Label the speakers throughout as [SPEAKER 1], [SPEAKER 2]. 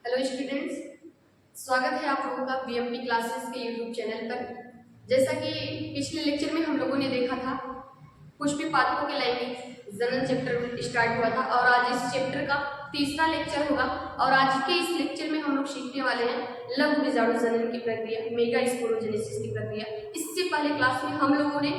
[SPEAKER 1] Hello students, स्वागत है आप लोगों का बीएमपी क्लासेस के यूट्यूब चैनल पर। जैसा कि पिछले लेक्चर में हम लोगों ने देखा था, पुष्पी पाठकों के लैंगिक जनन चैप्टर स्टार्ट हुआ था और आज इस चैप्टर का तीसरा लेक्चर होगा। और आज के इस लेक्चर में हम लोग सीखने वाले हैं लघु बीजाणु जनन की प्रक्रिया, मेगा स्पोरोजेनेसिस की प्रक्रिया। इससे पहले क्लास में हम लोगों ने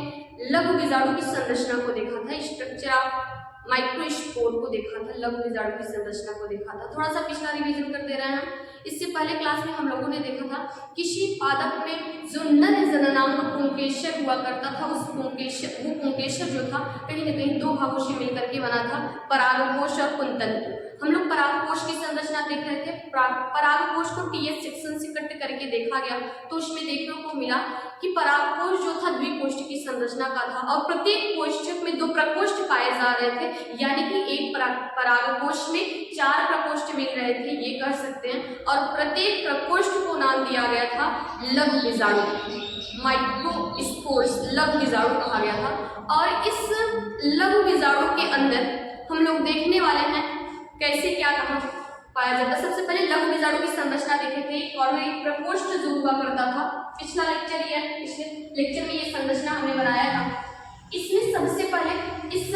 [SPEAKER 1] लघु बीजाणु की संरचना को देखा था, स्ट्रक्चर ऑफ माइक्रोस्पोर को देखा था, लघु बीजाणु की संरचना को देखा था। थोड़ा सा पिछला रिवीजन कर दे रहे हैं। इससे पहले क्लास में हम लोगों ने देखा था किसी पादप में जो नर जननांग पुंकेसर हुआ करता था, उस पुंकेसर जो था कहीं न कहीं दो भागों से मिलकर के बना था, परागकोश और पुंतंतु। हम लोग परागकोश की संरचना देख रहे थे। परागकोश को टीएस सेक्शन से कट करके देखा गया तो उसमें देखने को मिला कि परागकोश जो था द्विकोष्ठ की संरचना का था और प्रत्येक कोष्ठक में दो प्रकोष्ठ पाए जा रहे थे, यानी कि एक परागकोश में 4 प्रकोष्ठ मिल रहे थे, ये कह सकते हैं। और प्रत्येक प्रकोष्ठ को नाम दिया गया था लघु बीजाणु, माइक्रोस्पोर्स लघु बीजाणु कहा गया था। और इस लघु बीजाणु के अंदर हम लोग देखने वाले हैं कैसे क्या कहाँ पाया जाता है। सबसे पहले लघु बीजाणु की संरचना देखे थे और एक प्रकोष्ठ जो हुआ करता था, पिछला लेक्चर ही है, पिछले लेक्चर में ये संरचना हमने बनाया था। इसमें सबसे पहले इस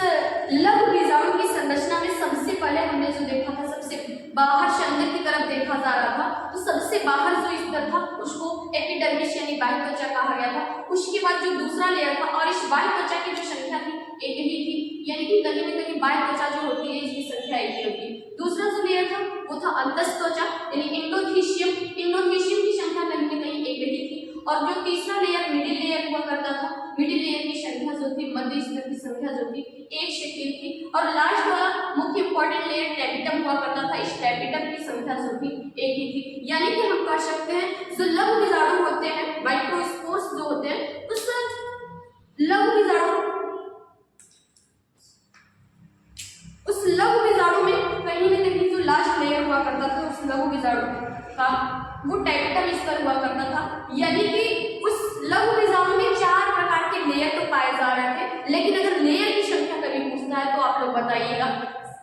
[SPEAKER 1] लघु बीजाणु की संरचना में सबसे पहले हमने जो देखा था, सबसे बाहर से अंदर की तरफ देखा जा रहा था, तो सबसे बाहर जो स्तर था उसको एपिडर्मिस यानी बाह्य त्वचा कहा गया था। उसके बाद जो दूसरा लेयर था, और इस बाह्य त्वचा की जो संख्या थी एक ही थी, यानी कि कहीं न कहीं बाह्य त्वचा जो होती है इसकी संख्या एक ही होती है। दूसरा जो लेयर था वो था अंतस्त्वचा यानी एंडोथीशियम की संख्या कहीं न कहीं एक ही थी। और जो तीसरा लेयर मिडिल लेयर हुआ करता था, मिडिल लेयर की संख्या जो थी, मध्य स्तर की संख्या जो थी 1 से 3 थी। और लास्ट वाला मुख्य इंपॉर्टेंट लेयर टैपिटम हुआ करता था, इस टैपिटम की संख्या जो थी एक ही थी। यानी कि हम कह सकते हैं जो लघु बीजाणु होते हैं, माइक्रोस्पोर्स जो होते हैं, उस लघु बीजाणु में कहीं न कहीं जो लास्ट लेयर हुआ करता था उस लघु बीजाणु का वो टैपिटम स्तर हुआ करता था। यानी कि उस लघु बीजाणु में 4 प्रकार के लेयर तो पाए जा रहे थे, लेकिन अगर लेयर की संख्या कभी पूछता है तो आप लोग बताइएगा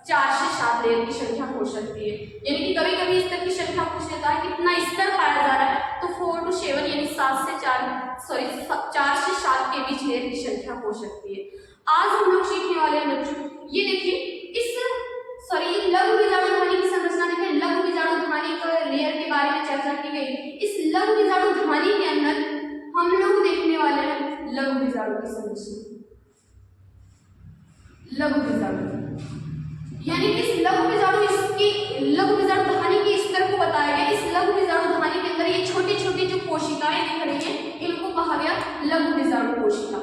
[SPEAKER 1] 4 से 7 लेयर की संख्या हो सकती है। यानी कि कभी कभी स्तर की संख्या पूछ लेता है कितना स्तर पाया जा रहा है, तो 4 to 7 यानी 4 से 7 के बीच लेयर की संख्या हो सकती है। आज हम लोग सीखने वाले हैं बच्चों, ये देखिए लघु बीजाणु ध्वनि की संरचना देखें। लघु बीजाणु ध्वनि का लेयर के बारे में चर्चा की गई। इस लघु बीजाणु ध्वनि के अंदर हम लोग देखने वाले हैं लघु बीजाणु की संरचना। लघु बीजाणु यानी कि इस लघु बीजाणु ध्वनि के स्तर को बताया गया। इस लघु बीजाणु ध्वनि के अंदर ये छोटी छोटी जो कोशिकाएं दिख रही हैं, इनको कहा गया लघु बीजाणु कोशिका।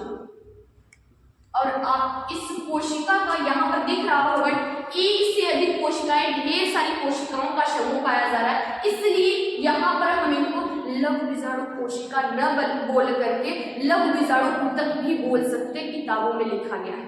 [SPEAKER 1] और आप इस कोशिका का यहाँ पर दिख रहा होगा, एक से अधिक कोशिकाएं, ढेर सारी कोशिकाओं का समूह पाया जा रहा है, इसलिए यहाँ पर हम इनको लघु बीजाणु कोशिका न बोल करके लघु बीजाणु ऊतक भी बोल सकते, किताबों में लिखा गया है।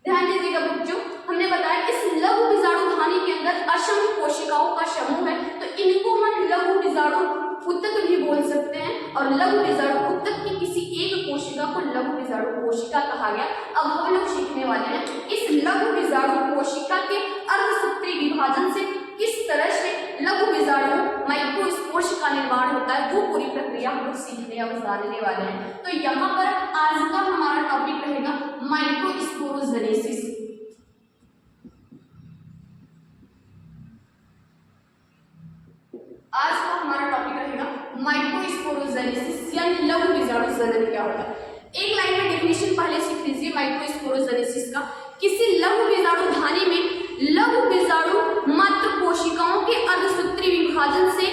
[SPEAKER 1] ध्यान दीजिएगा बच्चों, हमने बताया इस लघु बीजाणु ध्वनि के अंदर असंख्य कोशिकाओं का समूह है, तो इनको हम लघु बीजाणु ऊतक भी बोल सकते हैं। और लघु बीजाणु ऊतक की किसी एक कोशिका को लघु बीजाणु कोशिका कहा गया। अब हम लोग सीखने वाले हैं इस लघु बीजाणु कोशिका के अर्धसूत्री विभाजन से किस तरह से लघु बीजाणु माइक्रोस्पोर्स का निर्माण होता है, वो पूरी प्रक्रिया हम लोग सीखने और जानने वाले हैं। तो यहाँ पर आज का हमारा टॉपिक रहेगा माइक्रोस्पोरोजेनेसिस। आज का हमारा टॉपिक रहेगा माइक्रोस्पोरोजेनेसिस यानी लघु बीजाणु जनन क्या होता है। एक लाइन में डेफिनेशन पहले सीख लीजिए माइक्रोस्पोरोजेनेसिस का। किसी लघु बीजाणु ध्वनि में लघु बीजाणु मात्र कोशिकाओं के अर्धसूत्री विभाजन से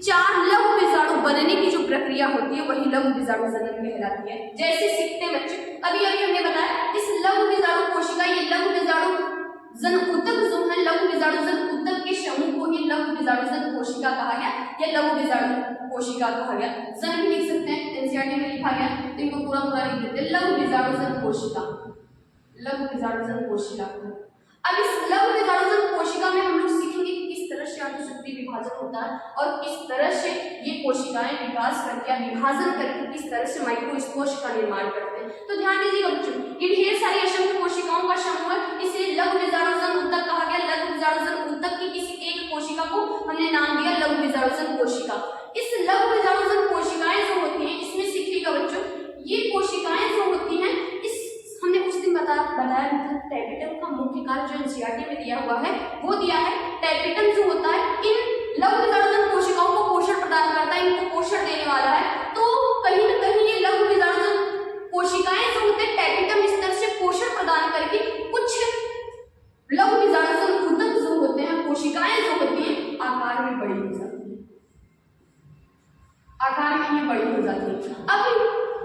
[SPEAKER 1] 4 लघु बीजाणु बनने की जो प्रक्रिया होती है वही लघु बीजाणु जनन कहलाती है। जैसे सीखते हैं बच्चे, अभी हमने बताया इस लघु बीजाणु कोशिका, ये लघु बीजाणु जन ऊतक जो है, लघु बीजाणु जन ऊतक के समूह को ही लघु बीजाणु जन कोशिका कहा गया या लघु बीजाणु कोशिका कहा गया। जन भी लिख सकते हैं, एनसीईआरटी में लिखा गया, तो इनको पूरा लिख देते हैं लघु बीजाणु जन कोशिका, लघु बीजाणु जन कोशिका। अब इस लघु बीजाणु जन कोशिका में हम लोग सीखेंगे किस तरह से अर्धसूत्री विभाजन होता है और किस तरह से ये कोशिकाएं विकास करके या विभाजन करके किस तरह से माइक्रोस्पोर्स का निर्माण करते हैं। तो ध्यान दीजिएगा बच्चों, ये ढेर सारी असंख्य कोशिकाओं का समूह है, इसलिए लघु बीजाणु जन ऊतक कहा गया। लघु बीजाणु जन ऊतक की किसी एक एक कोशिका को हमने नाम दिया लघु बीजाणुजन कोशिका। इस लघु बीजाणुजन कोशिकाएं जो होती हैं, इसमें सीखिएगा बच्चों, ये कोशिकाएं जो होती हैं, इस हमने उस दिन बताया था टेपिटम का मुख्य कार्य जो एनसीईआरटी में दिया हुआ है वो दिया है। टेपिटम जो होता है इन लघु बीजाणुजन कोशिकाओं को पोषण प्रदान करता है, इनको पोषण देने वाला है। तो कहीं न कहीं ये लघु बीजाणुजन कोशिकाएं जो होते हैं टेपिटम स्तर से पोषण प्रदान करके कुछ लघु बीजाणुजन ऊतक जो होते हैं, कोशिकाएं जो होती हैं, आकार में बड़ी हो जाती है, आकार में ये बड़ी हो जाती है। अब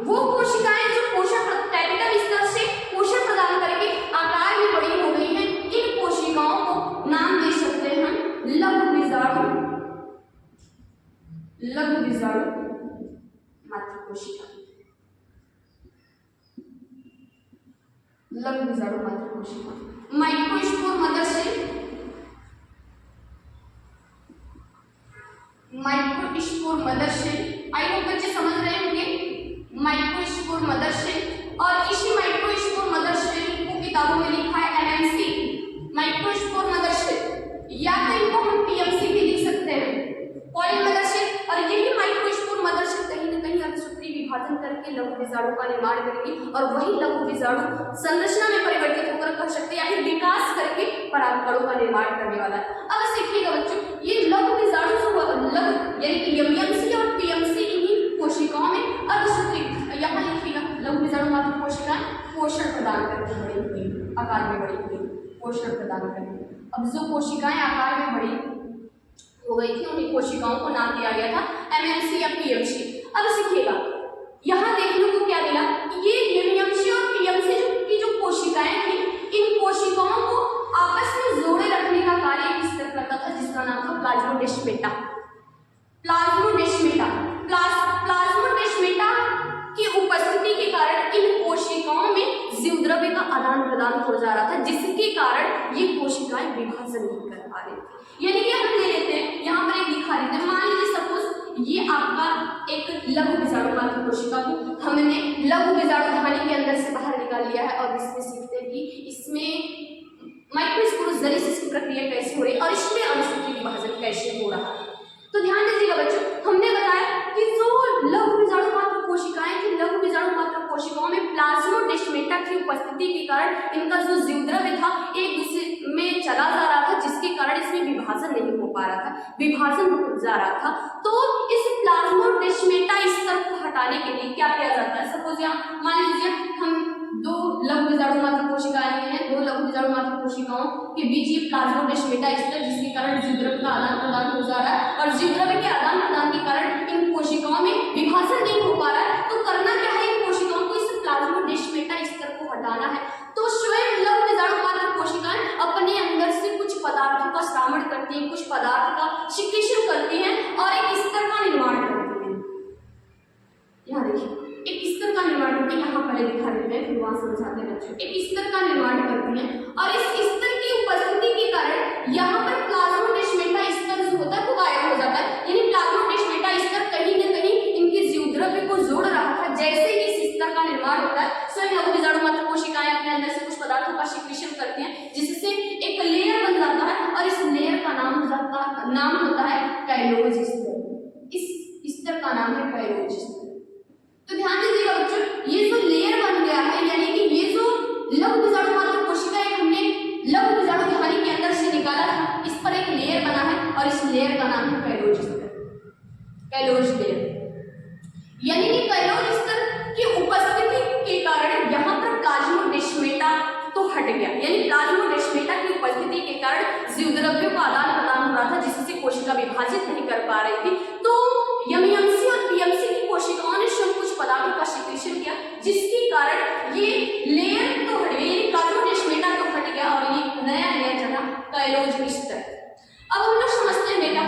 [SPEAKER 1] वो कोशिकाएं जो पोषण टेपिटम स्तर से पोषण प्रदान करके आकार में बड़ी हो गई हैं, इन कोशिकाओं को नाम दे सकते हैं लघु बीजाणु मात्र कोशिका, लघु बीजाणु मात्र कोशिका। Microspore mother cell, microspore mother cell, I hope बच्चे समझ रहे होंगे माइक्रोस्पोर मदर सेल। और इसी माइक्रोस्पोर मदर सेल को किताबों में लिखा है एमएमसी माइक्रोस्पोर मदर सेल, या तो इनको हम पीएमसी भी लिख सकते हैं, पॉली मदर सेल। और यही माइक्रोस्पोर मदर सेल कहीं न कहीं अंतःसूत्री विभाजन करके लघु बीजाणु का निर्माण करेगी, और वही लघु बीजाणु संरचना में परिवर्तित होकर कह सकते हैं या फिर विकास करके परागकणों का निर्माण करने वाला है। अब सीखिएगा बच्चों, ये लघु बीजाणु लघु यानी कि एमएमसी और पीएमसी इन्हीं कोशिकाओं में अंतःसूत्री, यहाँ लिखिएगा लघु बीजाणु मात्र कोशिकाएं पोषण प्रदान करके बड़ी हुई, आकार में बड़ी हुई, पोषण प्रदान करके। अब जो कोशिकाएं आकार में बड़ी हो गई थी उन्हीं कोशिकाओं को नाम दिया गया था एमएमसी या पीएमसी। अब सीखिएगा, यहाँ देखने को क्या मिला, ये एमएमसी और पीएमसी की जो कोशिकाएं थी, इन कोशिकाओं को आपस में जोड़े रखने का कार्य किस तरह करता था, जिसका नाम था प्लाज्मोडेस्माटा। प्लाज्मोडेस्माटा की उपस्थिति के कारण इन कोशिकाओं में जीवद्रव्य का आदान प्रदान हो जा रहा था, जिसके कारण ये कोशिकाएं विभाजन नहीं कर पा रही थी। यानी कि हम ले लेते हैं, यहाँ पर एक दिखा देते हैं, मान लीजिए सपोज ये आपका एक लघु बीजाणु मात्र कोशिका को हमने लघु बीजाणु धानी के अंदर से बाहर निकाल लिया है, और इसमें सीखते हैं कि इसमें माइक्रोस्पोरोजेनेसिस की प्रक्रिया कैसे हो रही है और इसमें अंतःसूत्री विभाजन कैसे हो रहा है। तो ध्यान दीजिएगा बच्चों, हमने बताया कि जो लघु बीजाणु मात्र कोशिकाएं थी, लघु बीजाणु मात्र कोशिकाओं में प्लाज्मोडेस्माटा की उपस्थिति के कारण इनका जो जीवद्रव्य था एक दूसरे में चला जा रहा था, जिसके कारण इसमें विभाजन नहीं हो पा रहा था, विभाजन रुक जा रहा था। तो इस प्लाज्मोडेस्माटा स्तर को हटाने के लिए क्या किया जाता है, सपोज यहाँ मान लीजिए हम दो लघु बीजाणु मात्र कोशिकाएं हैं, दो लघु बीजाणु मात्र कोशिकाओं के बीच ये प्लाज्मोडेस्माटा स्तर, जिसके कारण जीवद्रव्य का आदान प्रदान हो जा रहा है, और जीवद्रव्य के आदान प्रदान के कारण इन कोशिकाओं में विभाजन नहीं हो पा रहा है। तो करना क्या है, इन कोशिकाओं को इस प्लाज्मोडेस्माटा स्तर को हटाना है। तो स्वयं लघु बीजाणु मात्र कोशिकाएं अपने अंदर से कुछ पदार्थों का श्रावण करती हैं, कुछ पदार्थ का सिक्रीशन करती हैं और एक स्तर का निर्माण करती हैं। यहाँ देखिए एक स्तर का निर्माण करती है, यहाँ पहले दिखा देते हैं फिर वहां समझाते हैं बच्चों। एक स्तर का निर्माण करती हैं और इस स्तर की उपस्थिति के कारण यहाँ पर प्लाज्मोडेस्माटा स्तर जो होता है वो गायब हो जाता है। यानी प्लाज्मोडेस्माटा स्तर कहीं न कहीं इनके जीवद्रव्य को जोड़ रहा था। जैसे ही इस स्तर का निर्माण होता है, स्वयं लघु बीजाणु मात्र कोशिकाएं अपने अंदर से कुछ पदार्थों का सिक्रीशन करती हैं, जिससे एक लेयर बन जाता है, और इस लेयर का नाम होता है काइलोज स्तर। इस स्तर का नाम है काइलोज स्तर। तो ध्यान दीजिएगा बच्चों, ये जो लेयर बन गया है, यानी कि ये जो लघु बीजाणु मात्र कोशिका एक हमने लघु बीजाणु धानी के अंदर से निकाला था, इस पर एक लेयर बना है और इस लेयर का नाम है काइलोज स्तर, काइलोज लेयर। यानी कि काइलोज स्तर की उपस्थिति के कारण यहाँ पर प्लाज्मोडेस्माटा तो हट गया, यानी प्लाज्मोडेस्माटा की उपस्थिति के कारण जीवद्रव्यों का आदान प्रदान हो रहा था, जिससे कोशिका विभाजित नहीं कर पा रही थी। तो एमएमसी और पीएमसी की कोशिकाओं ने स्वयं कुछ पदार्थों का सिक्रीशन किया, जिसके कारण ये लेयर तो हट गई, प्लाज्मोडेस्माटा तो हट गया और ये नया लेयर चला काइलोज स्तर। अब हम लोग समझते हैं बेटा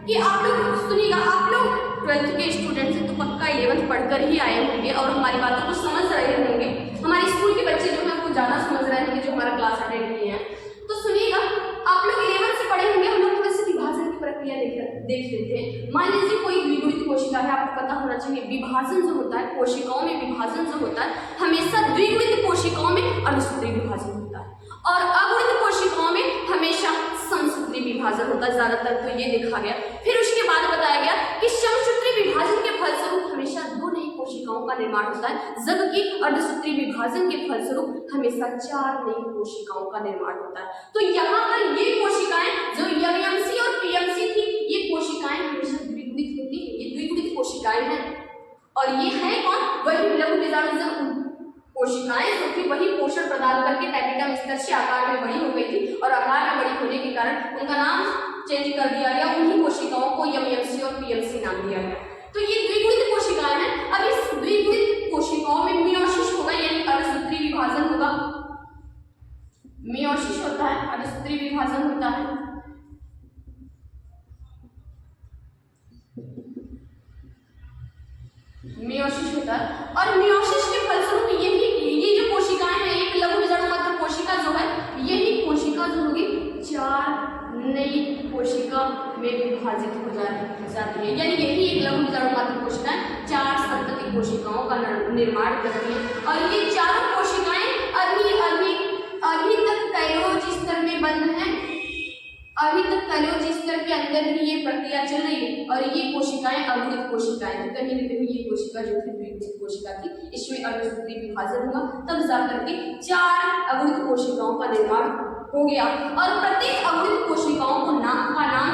[SPEAKER 1] कि आप लोग सुनिएगा, आप लोग 12th के स्टूडेंट हैं तो पक्का 11th पढ़कर ही आए होंगे और हमारी बातों को समझ रहे होंगे। हमारे स्कूल के बच्चे जो हैं वो ज़्यादा समझ रहे होंगे जो हमारा क्लास अटेंड किए हैं। तो सुनिएगा, आप लोग 11th से पढ़े होंगे, हम लोग थोड़ी सी विभाजन की प्रक्रिया देख लेते हैं। मान लीजिए कोई द्विगुणित कोशिका है, आपको पता होना चाहिए विभाजन जो होता है कोशिकाओं में, विभाजन जो होता है हमेशा द्विगुणित कोशिकाओं में अनुसूत्री विभाजन होता है और अगुणित कोशिकाओं में हमेशा समसूत्री विभाजन होता है। और ज्यादातर तो ये देखा गया। फिर उसके बाद बताया गया कि समसूत्री विभाजन के फलस्वरूप हमेशा 2 नई कोशिकाओं का निर्माण होता है, जबकि अर्धसूत्री विभाजन के फलस्वरूप हमेशा 4 नई कोशिकाओं का निर्माण होता है। तो यहाँ पर ये कोशिकाएं जो एमएमसी और पीएमसी थी, ये कोशिकाएं हमेशा द्विगुणित होती है, ये द्विगुणित कोशिकाएं हैं। और ये है कौन? वही लघु बीजाणुजन कोशिकाएं जो कि वही पोषण प्रदान करके टैपिटम स्तर से आकार में बड़ी हो गई थी, और आकार में बड़ी होने के कारण उनका नाम चेंज कर दिया गया, उन्हीं कोशिकाओं को एमएमसी और पीएमसी नाम दिया गया। तो ये द्विगुणित कोशिकाएं हैं। अब इस द्विगुणित कोशिकाओं में मियोसिस होगा, यानी अर्धसूत्री विभाजन होगा। मियोसिस होता है, अर्धसूत्री विभाजन होता है। मियोसिस होता है, और मियोसिस के फलस्वरूप ये जो कोशिकाएं हैं, एक लघु बीजाणुमात्र कोशिका जो है, यही कोशिका जो होगी 4 नई कोशिका में विभाजित हो जाती है, यानी यही एक लघु बीजाणुमात्र कोशिका 4 संतति कोशिकाओं का निर्माण करती है। और ये चारों कोशिकाएं अभी तक कैलोज स्तर में बंद हैं, अभी तक कैलोज स्तर के अंदर ही ये प्रक्रिया चल रही है। और ये कोशिकाएं अगुणित कोशिकाएं थी, कहीं न कहीं ये कोशिका जो थी द्विगुणित कोशिका थी, इसमें अर्धसूत्री विभाजन हुआ, तब जाकर के 4 अगुणित कोशिकाओं का निर्माण हो गया। और प्रत्येक अगुणित कोशिकाओं को नाम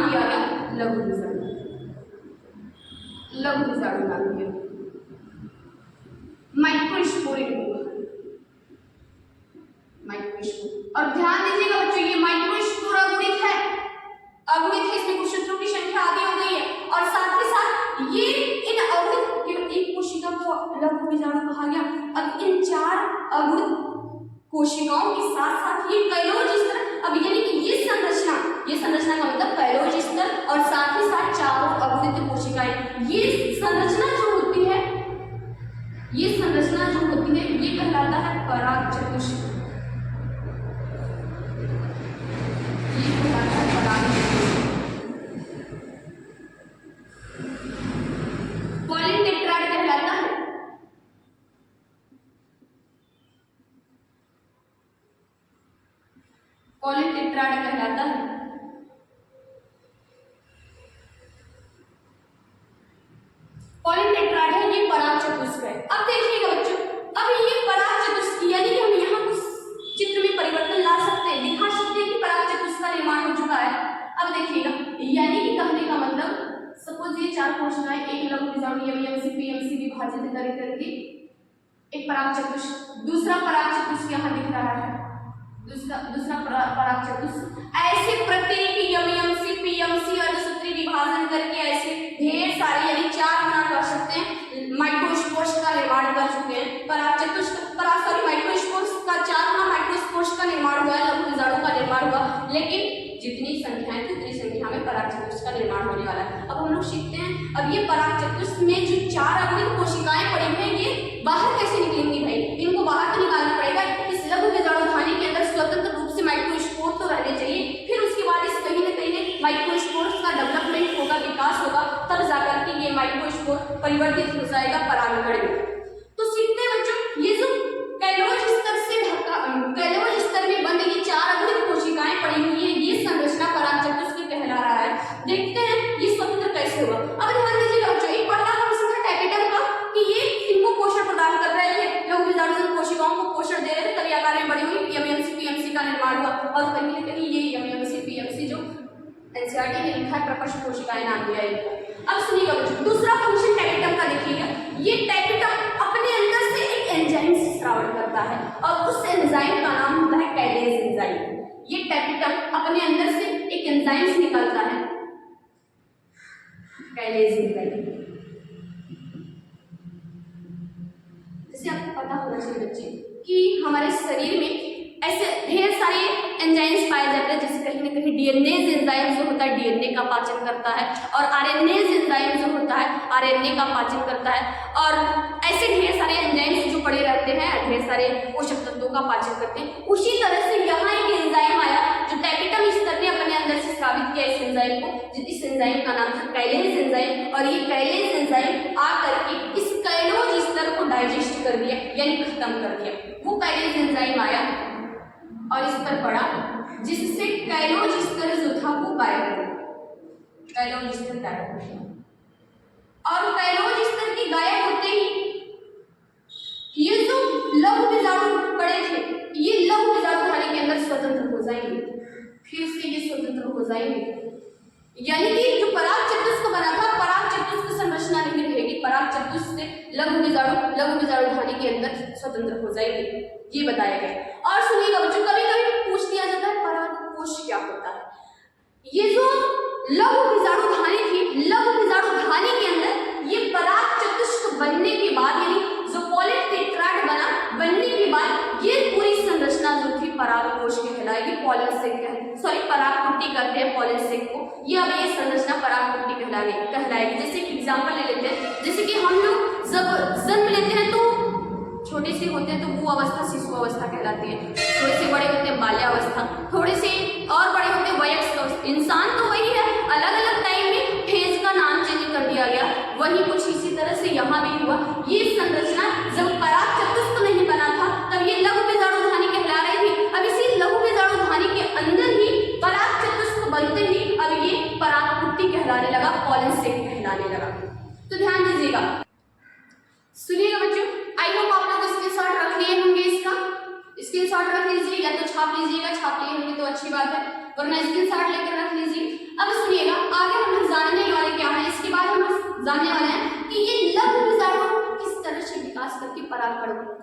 [SPEAKER 1] दिया गया लघु बीजाणु, लघु बीजाणु नाम दिया। माइक्रोस्पोरिक और ध्यान दीजिएगा बच्चों, ये माइक्रोस्पोर अगुणित है, इसमें कुछ सूत्रों की संख्या आगे हो गई है। और साथ ही साथ ये इन अगुणित एक कोशिका को लघु बीजाणु कहा गया। अब इन 4 अगुणित कोशिकाओं के साथ साथ ये कैलोज स्तर, अब यानी कि ये संरचना का मतलब कैलोज स्तर और साथ ही साथ 4 अगुणित कोशिकाएं, ये संरचना जो होती है, ये कहलाता है पराग चतुष्क। पॉलीटेट्राड कहलाता है, पॉलीटेट्राड कहलाता है। पॉलीटेट्राड है, ये पराग चतुष्क है। अब देखिएगा बच्चों, अब ये पराग चतुष्क यानी कि हम यहाँ कुछ चित्र में परिवर्तन ला सकते हैं, दिखा सकते हैं कि पराग चतुष्क का निर्माण हो चुका है। अब देखिएगा, यानी कि कहने का मतलब सपोज ये 4 कोशिकाएं एक लघु बीजाणु एमएमसी पीएमसी विभाजित करके एक पराग चतुष्क, दूसरा पराग चतुष्क यहाँ दिख रहा है, दूसरा पराग चतुष्क। ऐसे प्रत्येक एमएमसी पीएमसी अर्धसूत्री विभाजन करके ऐसे ढेर सारे यानी 4 गुना कर सकते हैं, माइक्रोस्पोर्स का निर्माण कर चुके हैं। पराग चतुष्क माइक्रोस्पोर्स का 4 गुना माइक्रोस्पोर्स का निर्माण हुआ है, लघु बीजाणु का निर्माण हुआ, लेकिन जितनी संख्याएं थी उतनी संख्या में पराग चतुष्क का निर्माण होने वाला है। अब हम लोग सीखते हैं, अब ये पराग चतुष्क में जो 4 अगुणित कोशिकाएं पड़ी हैं, ये बाहर कैसे निकलेंगी भाई? इनको बाहर तो निकालना पड़ेगा। इस लघु बीजाणुधानी के अंदर स्वतंत्र रूप से माइक्रोस्पोर तो रहने चाहिए, फिर उसके बाद इस कहीं न कहीं माइक्रोस्पोर्स का डेवलपमेंट होगा, विकास होगा, तब जाकर के ये माइक्रोस्पोर परिवर्तित हो जाएगा परागकण में। तो सीखते हैं बच्चों, ये जो कैलोज स्तर में बंद ये 4 अगुणित कोशिकाएं पड़ी हुई है, ये संरचना पराग चतुष्क कहला रहा है। देखते हैं ये स्वतंत्र कैसे हुआ। अब ध्यान दीजिएगा बच्चों, एक पहला फंक्शन था टैपिटम का कि ये किनको पोषण प्रदान कर रहे थे, लघु बीजाणुजन कोशिकाओं को पोषण दे रहे थे, तभी आकार में बड़ी हुई एमएमसी पीएमसी का निर्माण हुआ। और कहीं न कहीं ये एमएमसी पीएमसी जो एनसीईआरटी में लिखा है प्रपंच कोशिकाएं नाम दिया है। अब सुनिएगा बच्चों, दूसरा फंक्शन टैपिटम का देखिएगा, ये टैपिटम अपने अंदर से एक एंजाइम से स्रावन करता है और उस एंजाइम का नाम होता है कैलेज एंजाइम। ये टैपिटम अपने अंदर से एक एंजाइम से निकलता है, कैलेज एंजाइम। जैसे आपको पता होना चाहिए बच्चे कि हमारे शरीर में ऐसे ढेर सारे एंजाइम्स पाए जाते हैं, जैसे कहीं न कहीं डीएनएज एंजाइम जो होता है डीएनए का पाचन करता है, और आरएनएज एंजाइम जो होता है आरएनए का पाचन करता है, और ऐसे ढेर सारे एंजाइम्स जो पड़े रहते हैं, ढेर सारे पोषक तत्वों का पाचन करते हैं। उसी तरह से यहाँ एक एंजाइम आया जो टैपिटम स्तर ने अपने अंदर से स्रावित किया इस एंजाइम को, इस एंजाइम का नाम था कैलेज एंजाइम। और ये कैलेज एंजाइम आकर के इस कैलोज स्तर को डाइजेस्ट कर दिया, यानी खत्म कर दिया। वो कैलेज एंजाइम आया और इस पर पड़ा, जिससे कैलोज स्तर जो था वो गायब हो गया। कैलोज स्तर गायब हो गया। और कैलोज स्तर के गायब होते ही ये जो लघु बीजाणु पड़े थे ये लघु बीजाणु धानी के अंदर स्वतंत्र हो जाएंगे, फिर से ये स्वतंत्र हो जाएंगे। यानी कि जो पराग चतुष्क बना था, पराग चतुष्क संरचना नहीं रहेगी, पराग चतुष्क से लघु बीजाणु धानी के अंदर स्वतंत्र हो जाएंगे, ये बताया गया। और सुनिएगा बच्चों, कभी कभी पूछ लिया जाता है पराग कोश क्या होता है। ये जो लघु बीजाणु धानी थी, लघु बीजाणु धानी के अंदर ये पराग चतुष्क बनने के बाद यानी जो पॉलिन टेट्राड बना बनने के बाद ये पूरी संरचना जो थी पराग कोश कहलाएगी, पॉलिन सेक सॉरी पराग कुट्टी कहते हैं पॉलिन सेक को। ये अब ये संरचना पराग कुट्टी कहलाएगी। जैसे एग्जांपल ले लेते हैं, जैसे कि हम लोग जब जन्म लेते हैं तो छोटे से होते हैं तो वो अवस्था शिशु अवस्था कहलाती है, थोड़े से बड़े होते हैं बाल्यावस्था, थोड़े से और बड़े होते हैं वयस्क अवस्था। इंसान तो वही है, अलग अलग टाइम में फेज का नाम चेंज कर दिया गया, वही कुछ इसी तरह से यहाँ भी हुआ। ये संरचना जब पराग चतुष्क नहीं बना था तब ये लघु बीजाणु धानी कहला रही थी। अब इसी लघु बीजाणु धानी के अंदर ही पराग चतुष्क बनते ही अब ये पराग कुट्टी कहलाने लगा, पॉलिन सेक कहलाने लगा। तो ध्यान दीजिएगा, सुनिएगा बच्चों, आई होप आप लोग स्क्रीनशॉट रख लिए होंगे, इसका स्क्रीनशॉट रख लीजिए या तो छाप लीजिएगा, छाप लिए होंगे तो अच्छी बात है, वरना स्क्रीनशॉट लेकर रख लीजिए। अब सुनिएगा, आगे हम लोग जानने वाले क्या है, इसके बाद हम लोग जानने वाले हैं कि ये लघु बीजाणु किस तरह से विकास करके पराग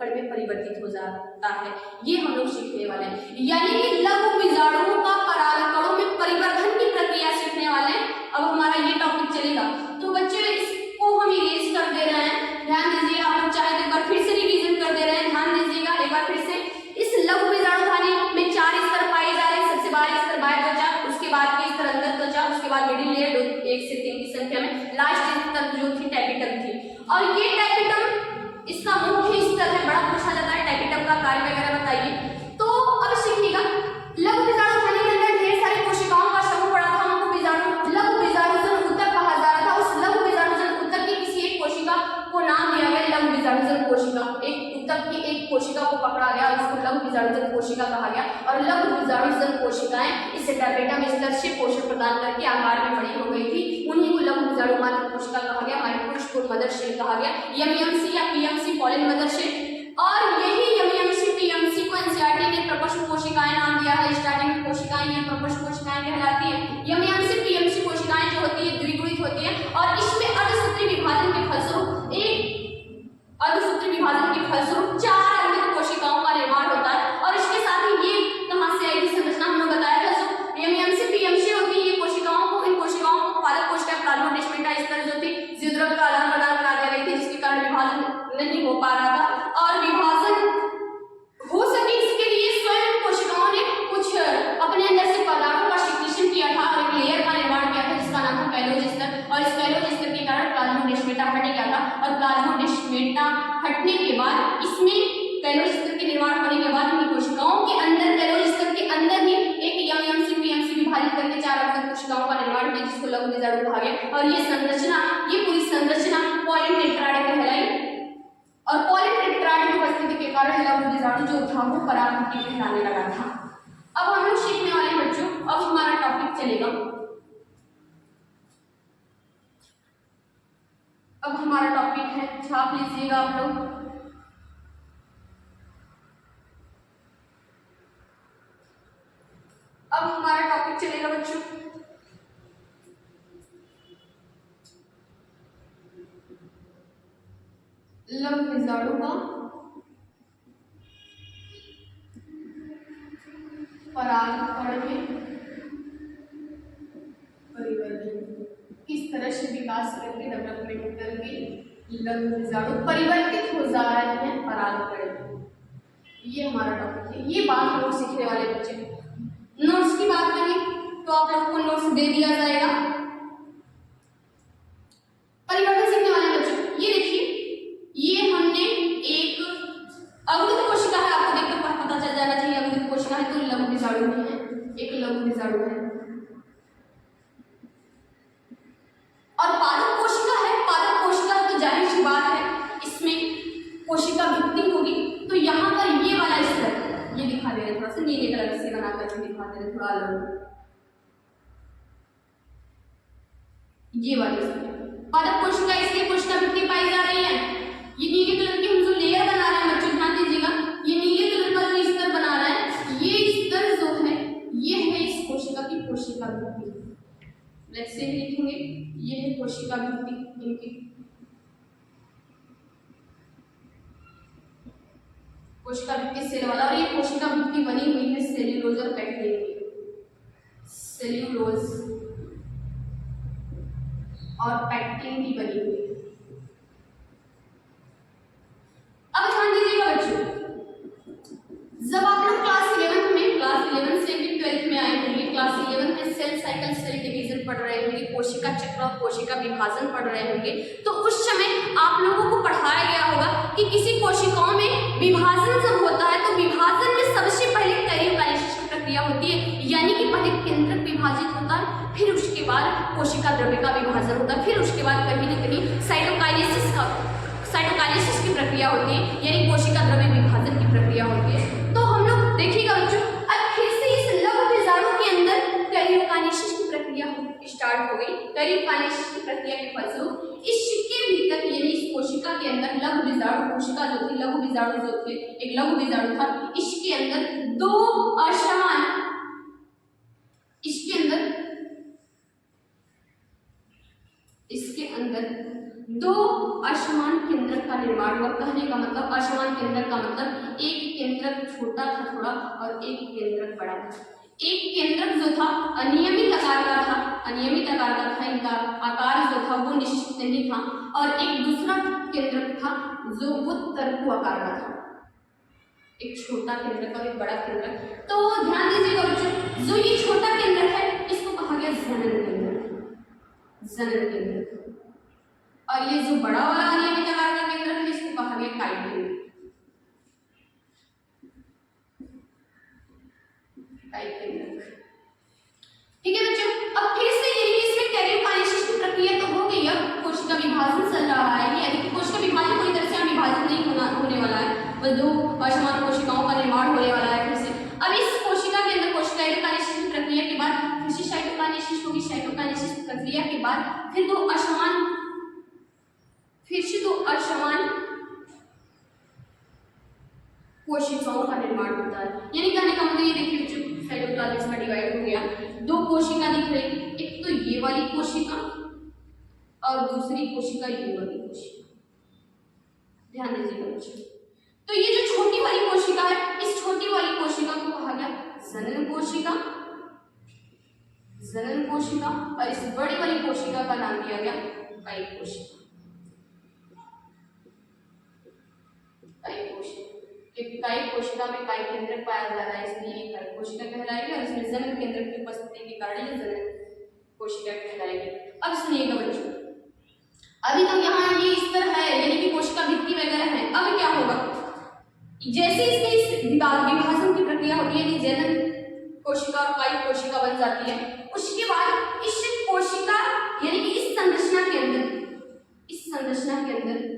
[SPEAKER 1] कण में परिवर्तित हो जाता है, ये हम लोग सीखने वाले हैं। यानी कि लघु बीजाणुओं का पराग कणों में परिवर्तन की प्रक्रिया सीखने वाले हैं। अब हमारा ये टॉपिक चलेगा, तो बच्चों इसको हम इरेज कर दे रहे हैं, ध्यान दीजिएगा। आप लोग चाहे तो एक बार फिर से रिवीजन कर दे रहे हैं, ध्यान दीजिएगा एक बार फिर से। इस लघु बीजाणु धानी में 4 स्तर पाए जा रहे हैं। सबसे बाहरी स्तर बाह्य त्वचा, उसके बाद के स्तर अंदर त्वचा, उसके बाद मिडिल लेयर 1 से 3 की संख्या में, लास्ट स्तर जो थी टैपिटम थी। और ये टैपिटम इसका मुख्य स्तर है, बड़ा पूछा जाता है टैपिटम का कार्य वगैरह बताइए। तो अब सीखिएगा, लघु बीजाणु धानी के अंदर ढेर सारी कोशिकाओं का समूह पड़ा था, उनको लघु बीजाणुजन ऊतक कहा जा रहा था। उस लघु बीजाणुजन ऊतक की किसी एक कोशिका को नाम दिया गया लघु बीजाणुजन कोशिका। एक ऊतक की एक कोशिका को पकड़ा गया और उसको लघु बीजाणुजन कोशिका कहा गया। और लघु बीजाणुजन कोशिकाएं इस टैपेटम स्तर से पोषण प्रदान करके आकार में बड़ी हो गई थी, उन्हीं को लघु बीजाणु मात्र कोशिका कहा गया, माइक्रोस्पोर मदर सेल कहा गया, एमईएमसी या पीएमसी पॉलिन मदर सेल। और यही एमईएमसी पीएमसी को एनसीईआरटी ने प्रकोष्ठ कोशिकाएं नाम दिया है। स्टार्टिंग में कोशिकाएं ये प्रकोष्ठ कोशिकाएं कहलाती है। एमईएमसी पीएमसी कोशिकाएं जो होती है द्विगुणित होती है और इसमें अर्धसूत्री विभाजन के फलस्वरूप फलस्वरूप 4 अंगित कोशिकाओं का निर्माण होता है। और इसके साथ ही ये कहां से आएगी संरचना, हमने बताया था जो एमईएमसी पीएमसी होती है, ये कोशिकाओं को इन कोशिकाओं को पालक कोशिका प्लाज्मोडेस्माटा स्तर जो थी जीवद्रव्य का आदान प्रदान करा दी गई थी, जिसके कारण विभाजन नहीं हो पा रहा था। और विभाजन हो सके इसके लिए स्वयं कोशिकाओं ने कुछ अपने अंदर से पदार्थों का सिक्रीशन किया था और एक लेयर का निर्माण किया था जिसका नाम था कैलोज स्तर। और इस कैलोज स्तर के कारण प्लाज्मोडेस्माटा हट गया था और प्लाज्मोडेस्माटा हटने के बाद इसमें कैलोज स्तर के निर्माण होने के बाद इन कोशिकाओं के अंदर कैलोज स्तर के अंदर ही एक एमईएमसी पीएमसी विभाजित करके 4 अंगित कोशिकाओं का निर्माण किया जिसको लघु बीजाणु कहा गया। और ये संरचना, ये पूरी संरचना पॉलिन टेट्राड कहलाई। और पॉलिन टेट्राड की उपस्थिति के कारण लघु बीजाणु जो था वो पराग कुट्टी कहलाने लगा था। अब हम लोग सीखने वाले बच्चों, अब हमारा टॉपिक चलेगा, अब हमारा टॉपिक है, छाप लीजिएगा आप लोग, अब हमारा टॉपिक चलेगा बच्चों लघु बीजाणु का परागकण में परिवर्तन, किस तरह से विकास करके डेवलपमेंट करके लघु बीजाणु परिवर्तित हो जा रहे हैं परागकण में, ये हमारा टॉपिक है। ये बात हम लोग सीखने वाले बच्चे। नोट्स की बात करें तो आप लोगों को नोट्स दे दिया जाएगा। परिवर्तन सीखने वाले बच्चों, ये देखिए, ये हमने एक अवृत कोशिका है, आपको देखकर पता चल जाना चाहिए अवृत कोशिका है, तो लघु बीजाणु में है, एक लघु बीजाणु है। और पादप कोशिका है, पादप कोशिका तो जाहिर सी बात है इसमें कोशिका भित्ति होगी। तो यहाँ पर ये वाला स्तर ये दिखा दे रहे, थोड़ा सा नीले कलर से बना करके दिखा दे रहे, थोड़ा अलग। ये वाली पादप कोशिका, इसलिए कोशिका भित्ति पाई जा रही है। ये नीले कलर की हम जो लेयर बना रहे हैं बच्चों ध्यान दीजिएगा, ये नीले कलर का जो स्तर बना रहा है, ये स्तर जो है ये है इस कोशिका की कोशिका भित्ति। लेट्स से लिखेंगे ये है कोशिका भित्ति इनकी, कोशिका भित्ति सेल वाला। और ये कोशिका भित्ति बनी हुई है सेल्यूलोज और पैक्टिन की, सेल्यूलोज और पैक्टिन की बनी हुई है। अब ध्यान दीजिएगा बच्चों, जब आप लोग क्लास 11 से भी 12th में आए होंगे, क्लास 11 में सेल साइकिल, सेल डिवीजन पढ़ रहे होंगे, कोशिका चक्र और कोशिका विभाजन पढ़ रहे होंगे, तो उस समय आप लोगों को पढ़ाया गया होगा कि किसी कोशिकाओं में विभाजन जब होता है तो विभाजन में सबसे पहले कैरियोकाइनेसिस की प्रक्रिया होती है, यानी कि पहले केंद्रक विभाजित होता है, फिर उसके बाद कोशिका द्रव्य का विभाजन होता है, फिर उसके बाद कहीं न कहीं साइटोकाइनेसिस की प्रक्रिया होती है, यानी कोशिका द्रव्य विभाजन की प्रक्रिया होती है। तो हम लोग देखिएगा बच्चों, अब फिर से इस लघु बीजाणु के अंदर कैरियोकाइनेसिस की प्रक्रिया स्टार्ट हो गई। कैरियोकाइनेसिस की प्रक्रिया के फलस्वरूप इसके भीतर यानी इस कोशिका के अंदर लघु बीजाणु कोशिका जो थी, लघु बीजाणु जो थे, एक लघु बीजाणु था, इसके अंदर दो असमान दो असमान केंद्रक का निर्माण हुआ। कहने का मतलब असमान केंद्रक का मतलब एक केंद्रक छोटा था थोड़ा और एक केंद्रक बड़ा था। एक केंद्रक जो था अनियमित आकार का था, इनका आकार जो था वो निश्चित नहीं था, और एक दूसरा केंद्रक था जो वो तरकु आकार का था, एक छोटा केंद्रक और एक बड़ा केंद्रक। तो ध्यान दीजिएगा बच्चों, जो ये छोटा केंद्रक है इसको कहा गया जनन केंद्रक, और ये जो बड़ा वाला अनियमित आकार का केंद्रक है इसको कहा गया काइट केंद्रक। ठीक है बच्चों, अब फिर से यानी कि इसमें कैरियोकाइनेसिस की प्रक्रिया तो हो गई, अब कोशिका विभाजन चल रहा है, यानी कि कोशिका विभाजन पूरी तरह से विभाजन नहीं होने वाला है, बस दो असमान कोशिकाओं का निर्माण होने वाला है। फिर से अब इस कोशिका के अंदर कैरियोकाइनेसिस की प्रक्रिया के बाद फिर से साइटोकाइनेसिस होगी। साइटोकाइनेसिस की प्रक्रिया के बाद फिर दो असमान कोशिकाओं का निर्माण होता है। यानी कहने का मतलब ये देखिए बच्चों, साइटोप्लाज्म में डिवाइड हो गया, दो कोशिका दिख रही, एक तो ये वाली कोशिका और दूसरी कोशिका ये वाली कोशिका। ध्यान दीजिएगा बच्चों, तो ये जो छोटी वाली कोशिका है, इस छोटी वाली कोशिका को कहा गया जनन कोशिका, और इस बड़ी वाली कोशिका का नाम दिया गया कायिक कोशिका। कायिक कोशिका में कायिक केंद्रक पाया जा रहा है, इसलिए कायिक कोशिका कहलाएगी, और इसमें जनन केंद्रक की उपस्थिति के कारण ये जनन कोशिका कहलाएगी। अब सुनिएगा बच्चों, अभी तो यहाँ ये स्तर है यानी कि कोशिका भित्ति वगैरह है, अब क्या होगा, जैसे इसमें इस विभाजन की प्रक्रिया होती है, जनन कोशिका और कायिक कोशिका बन जाती है, उसके बाद इस कोशिका यानी कि इस संरचना के अंदर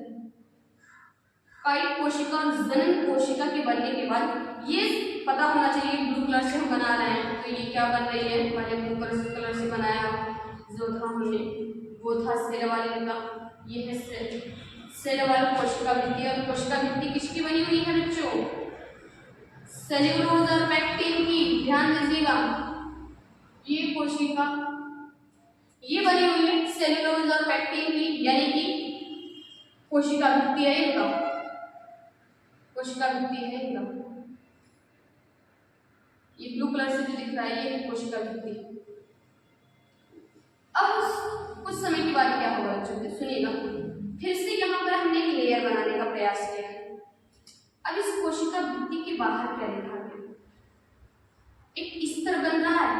[SPEAKER 1] कायिक कोशिका और जनन कोशिका के बनने के बाद ये पता होना चाहिए, ब्लू कलर से हम बना रहे हैं तो ये क्या बन रही है, मैंने ब्लू कलर से बनाया जो था हमने वो था सेल वाले का, ये है सेल वाली कोशिका भित्ति। और कोशिका भित्ति किसकी बनी हुई है बच्चों, सेल्यूलोज और पैक्टिन की। ध्यान दीजिएगा, ये कोशिका ये बनी हुई है सेल्यूलोज और पैक्टिन की, यानी कि कोशिका भित्ति है इनका, कोशिका भित्ति है इनका। ये ब्लू कलर से जो दिख रहा है ये कोशिका भित्ति। अब कुछ समय के बाद क्या होगा बच्चों, सुनिएगा, फिर से यहाँ पर हमने एक लेयर बनाने का प्रयास किया है। अब इस कोशिका भित्ति के बाहर क्या लिखा है, एक स्तर बन रहा है,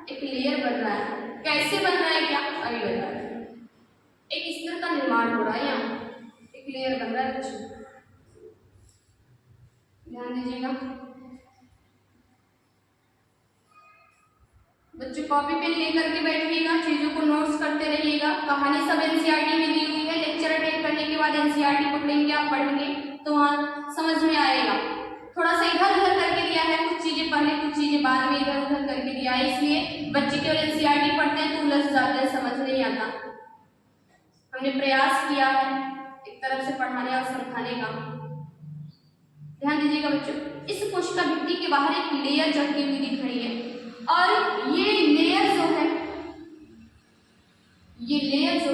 [SPEAKER 1] एक लेयर बन रहा है। कैसे बन रहा है, क्या अभी बन रहा है, एक स्तर का निर्माण हो रहा है, यहाँ एक लेयर बन रहा है बच्चों, ध्यान दीजिएगा बच्चों। कॉपी पेन लेकर के बैठिएगा, चीजों को नोट्स करते रहिएगा। कहानी सब एनसीईआरटी में दी हुई है, लेक्चर अटेंड करने के बाद एनसीईआरटी पकड़ेंगे, आप पढ़ेंगे तो वहाँ समझ में आएगा। थोड़ा सा इधर उधर करके दिया है, कुछ चीजें पहले कुछ चीजें बाद में इधर उधर करके दिया है, इसलिए बच्चे केवल एनसीईआरटी पढ़ते हैं तो उलझ जाते हैं, समझ नहीं आता। हमने प्रयास किया है एक तरफ से पढ़ाने और समझाने का। ध्यान दीजिएगा बच्चों, इस कोशिका भित्ति के बाहर एक लेयर जमती हुई दिख रही है और ये लेयर जो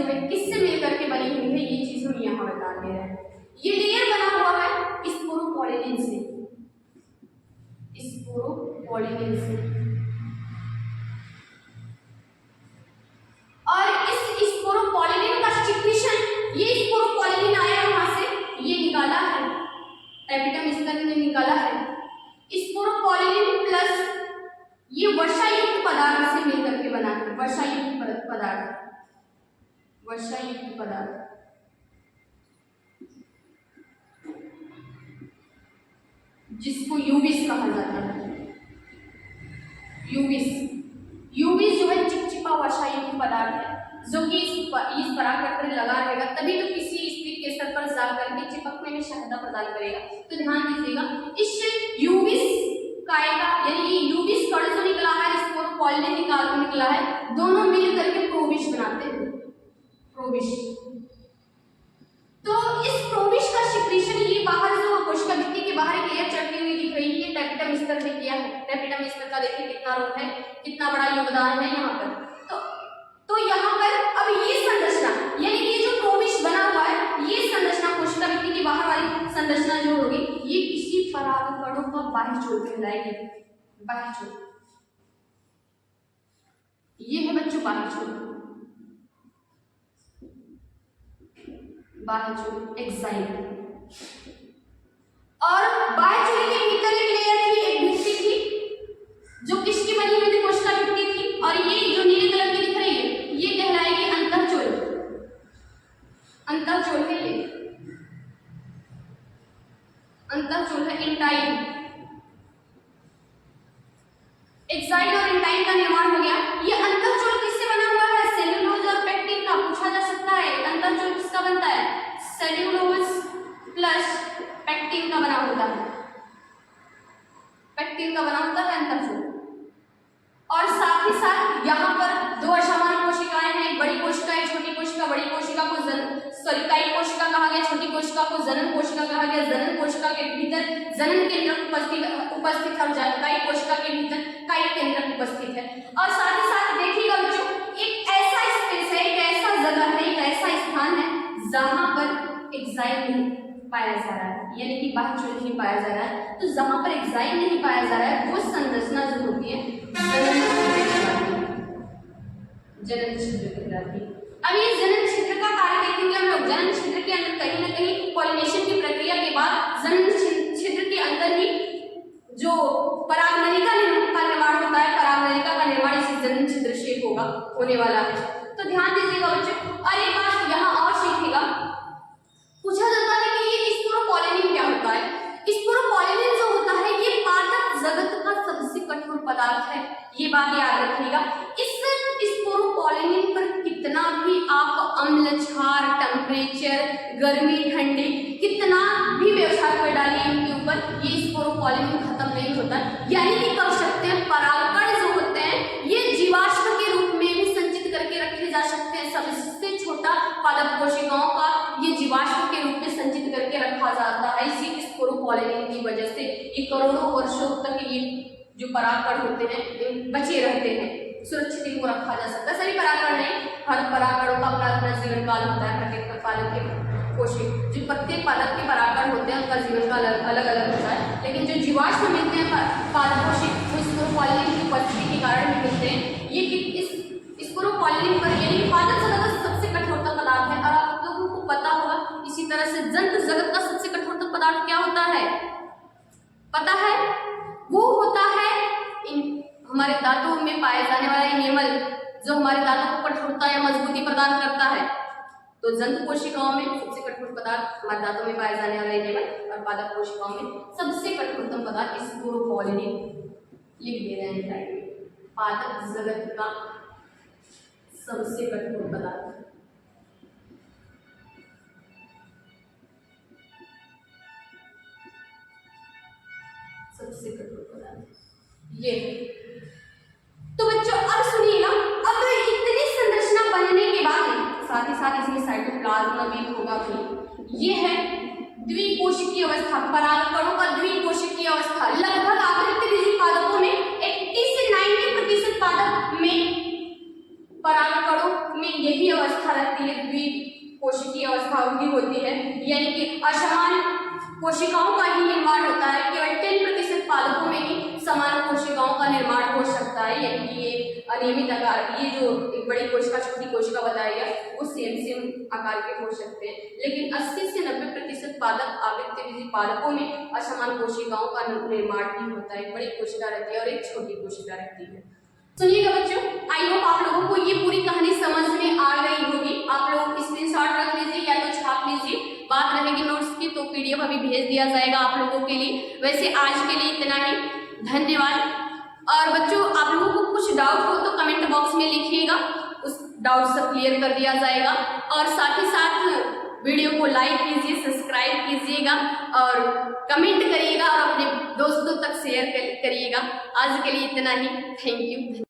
[SPEAKER 1] है किससे मिलकर के बनी हुई है, ये चीज हम यहाँ बता दे रहे हैं। ये लेयर बना हुआ है स्पोरोपोलिन से, स्पोरोपोलिन से। और इस स्पोरोपोलिन का सिक्रीशन, ये स्पोरोपोलिन आया वहां से, ये निकाला है एपिडर्म स्तर ने निकाला है। स्पोरोपोलिन प्लस ये वर्षायुक्त पदार्थ से मिलकर के बना है, वर्षायुक्त पदार्थ, वर्षायुक्त पदार्थ। जिसको यूबिस कहा जाता है, यूबिस जो है चिपचिपा वर्षायुक्त पदार्थ है जो कि इस परागकण पर लगा रहेगा, तभी तो किसी स्त्री के स्तर पर जाकर के चिपकने में सहायता प्रदान करेगा। तो ध्यान दीजिएगा, इस यूबिस काय का यानी यूबिस कण जो निकला है, स्पोरोपोलिन निकला है, दोनों मिल करके प्रोविश बनाते हैं, प्रोविश। तो इस प्रोविश का सिक्रीशन ये बाहर जो कोशिका भित्ति के बाहर एक लेयर चढ़ती हुई दिख रही है, टैपिटम स्तर ने किया है। टैपिटम स्तर का देखिए कितना रोल है, कितना बड़ा योगदान है यहाँ पर। तो यहाँ पर अब ये संरचना यानी ये जो प्रोविश बना हुआ है, ये संरचना कोशिका भित्ति की बाहर वाली संरचना जो होगी, ये किसी परागकणों का बाह्य छोर कहलाएगी, बाह्य छोर। ये है बच्चों बाह्य छोर, बाह्य छोर एक्साइल। और बाह्य छोर के भीतर एक लेयर थी, एक भित्ति थी जो किसकी बनी हुई थी, कोशिका भित्ति थी। और ये जो नीले कलर की दिख रही है, ये कहलाएगी अंतःचोल, अंतःचोल है ये, अंतःचोल है इंटाइन। एक्साइल और इंटाइन का निर्माण हो गया। ये अंतःचोल किससे बना हुआ है, सेल्यूलोज और पेक्टिन का। पूछा जा सकता है अंतःचोल किसका बनता है, सेल्यूलोज प्लस पेक्टिन का बना होता है, पेक्टिन का बना होता है अंतःचोल। और साथ ही साथ यहाँ पर दो असमान कोशिकाएं हैं, बड़ी कोशिका है, छोटी कोशिका। बड़ी कोशिका को कायिक कोशिका कहा गया, छोटी कोशिका को जनन कोशिका कहा गया। जनन कोशिका के भीतर जनन केंद्रक उपस्थित है, कायिक कोशिका के भीतर कायिक केंद्रक उपस्थित है। और साथ ही साथ देखिएगा बच्चों, एक ऐसा स्पेस है, एक ऐसा जगह है, एक ऐसा स्थान है जहां पर एक्साइल नहीं पाया जा रहा है, यानी कि बाह्य छोर नहीं पाया जा रहा है। तो जहां पर एक्साइल नहीं पाया जा रहा है, वो संरचना जो होती है जनन छिद्र कहलाती है। अब ये जनन छिद्र का कार्य देखेंगे हम लोग। जनन छिद्र के अंदर कहीं ना कहीं पॉलिनेशन की प्रक्रिया के बाद जनन छिद्र के अंदर ही जो परागनलिका का निर्माण होता है, परागनलिका का निर्माण इसी जनन छिद्र से होने वाला है। तो ध्यान दीजिएगा बच्चों। और एक बात यहाँ और सीखिएगा, पूछा जाता है कि ये स्पोरोपोलिन क्या होता है। स्पोरोपोलिन जो होता है ये पादप जगत का सबसे कठोर पदार्थ है, ये बात याद रखिएगा। इस स्पोरोपोलिन पर कितना भी आप अम्ल, क्षार, टेम्परेचर, गर्मी, ठंडी, कितना भी व्यवहार कर डालिए इनके ऊपर, ये स्पोरोपोलिन खत्म नहीं होता। यानी कि कर सकते हैं परागकण जो होते हैं ये जीवाश्म के रूप में भी संचित करके रखे जा सकते हैं। सबसे छोटा पादप कोशिकाओं का ये जीवाश्म के रूप में संचित करके रखा जाता है इसी स्पोरोपोलिन की वजह से। ये करोड़ों वर्षों तक ये जो परागकण होते हैं बचे रहते हैं, सुरक्षित इनको रखा जा सकता है। सभी परागकण नहीं, हर परागकणों का अपना अपना जीवन काल होता है। प्रत्येक पादप के जो प्रत्येक पादप के परागकण होते हैं उनका जीवन काल अलग अलग होता है, लेकिन जो जीवाश्म मिलते हैं पादप कोशिक वो स्पोरोपोलिन की उपस्थिति के कारण ही मिलते हैं। ये इस स्पोरोपोलिन पर यानी पादप जगत का सबसे कठोरतम पदार्थ है। और आप लोगों को पता होगा इसी तरह से जंतु जगत का सबसे कठोरतम पदार्थ क्या होता है, पता है? वो होता है हमारे दांतों में पाए जाने वाला इनेमल, जो हमारे दांतों को कठोरता या मजबूती प्रदान करता है। तो जंतु कोशिकाओं में सबसे कठोर पदार्थ हमारे दांतों में पाए जाने वाला इनेमल, और पादप कोशिकाओं में सबसे कठोरतम पदार्थ स्पोरोपोलिन लिख दे रहे हैं। पादप जगत का सबसे कठोर पदार्थ सबसे कठोर पदार्थ ये। तो बच्चों अब सुनिएगा, अब इतनी संरचना बनने के बाद साथ ही साथ इसमें साइटोप्लाज्म परागकणों में यही अवस्था रहती है, द्विकोशिकीय अवस्था उनकी होती है, यानी कि असमान कोशिकाओं का ही निर्माण होता है। केवल 10% पादपों में ही समान कोशिकाओं का निर्माण हो सकता है, यानी कि ये अनियमित आकार, ये जो एक बड़ी कोशिका छोटी कोशिका बताई है वो सेम आकार के हो सकते हैं, लेकिन 80 से 90% पादप आवृत्तिबीजी पादपों में असमान कोशिकाओं का निर्माण ही होता है। एक बड़ी कोशिका रहती है और एक छोटी कोशिका रहती है। सुनिएगा बच्चों, आई होप आप लोगों को ये पूरी कहानी समझ में आ गई होगी। आप लोग स्क्रीनशॉट रख लीजिए या तो छाप लीजिए, बात रहेगी नोट्स की तो पीडीएफ अभी भेज दिया जाएगा आप लोगों के लिए। वैसे आज के लिए इतना ही, धन्यवाद। और बच्चों आप लोगों को कुछ डाउट हो तो कमेंट बॉक्स में लिखिएगा, उस डाउट सब क्लियर कर दिया जाएगा। और साथ ही साथ वीडियो को लाइक कीजिए, सब्सक्राइब कीजिएगा और कमेंट करिएगा और अपने दोस्तों तक शेयर करिएगा। आज के लिए इतना ही, थैंक यू।